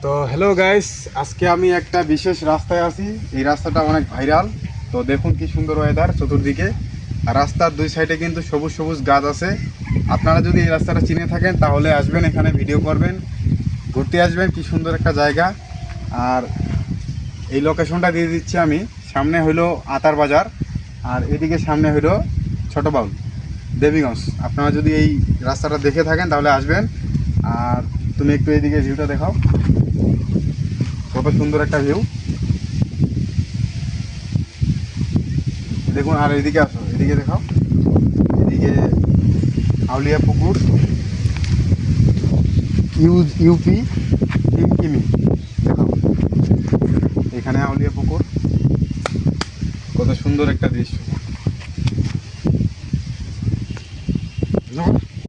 তো hello guys, আজকে আমি একটা বিশেষ রাস্তায় আছি। এই রাস্তাটা অনেক ভাইরাল। তো দেখুন কি সুন্দর ওয়েদার চতুর্দিকে, আর রাস্তার দুই সাইডে কিন্তু সবুজ সবুজ গাছ আছে। আপনারা যদি এই রাস্তাটা চিনে থাকেন তাহলে আসবেন, এখানে ভিডিও করবেন, ঘুরতে আসবেন। কি সুন্দর একটা জায়গা। আর এই লোকেশনটা দিয়ে দিচ্ছি আমি। সামনে হইলো আতার বাজার, আর এদিকে সামনে হইলো ছোট বাউল, দেবীগঞ্জ। আপনারা যদি এই রাস্তাটা দেখে থাকেন তাহলে আসবেন। আর তুমি একটু এইদিকে ভিউটা দেখাও, কত সুন্দর একটা ভিউ দেখুন। আর এইদিকে আসো, এদিকে দেখাও, এদিকে আউলিয়া পুকুর, ইউপি টিমকিমি দেখাও। এখানে আউলিয়া পুকুর, কত সুন্দর একটা দৃশ্য।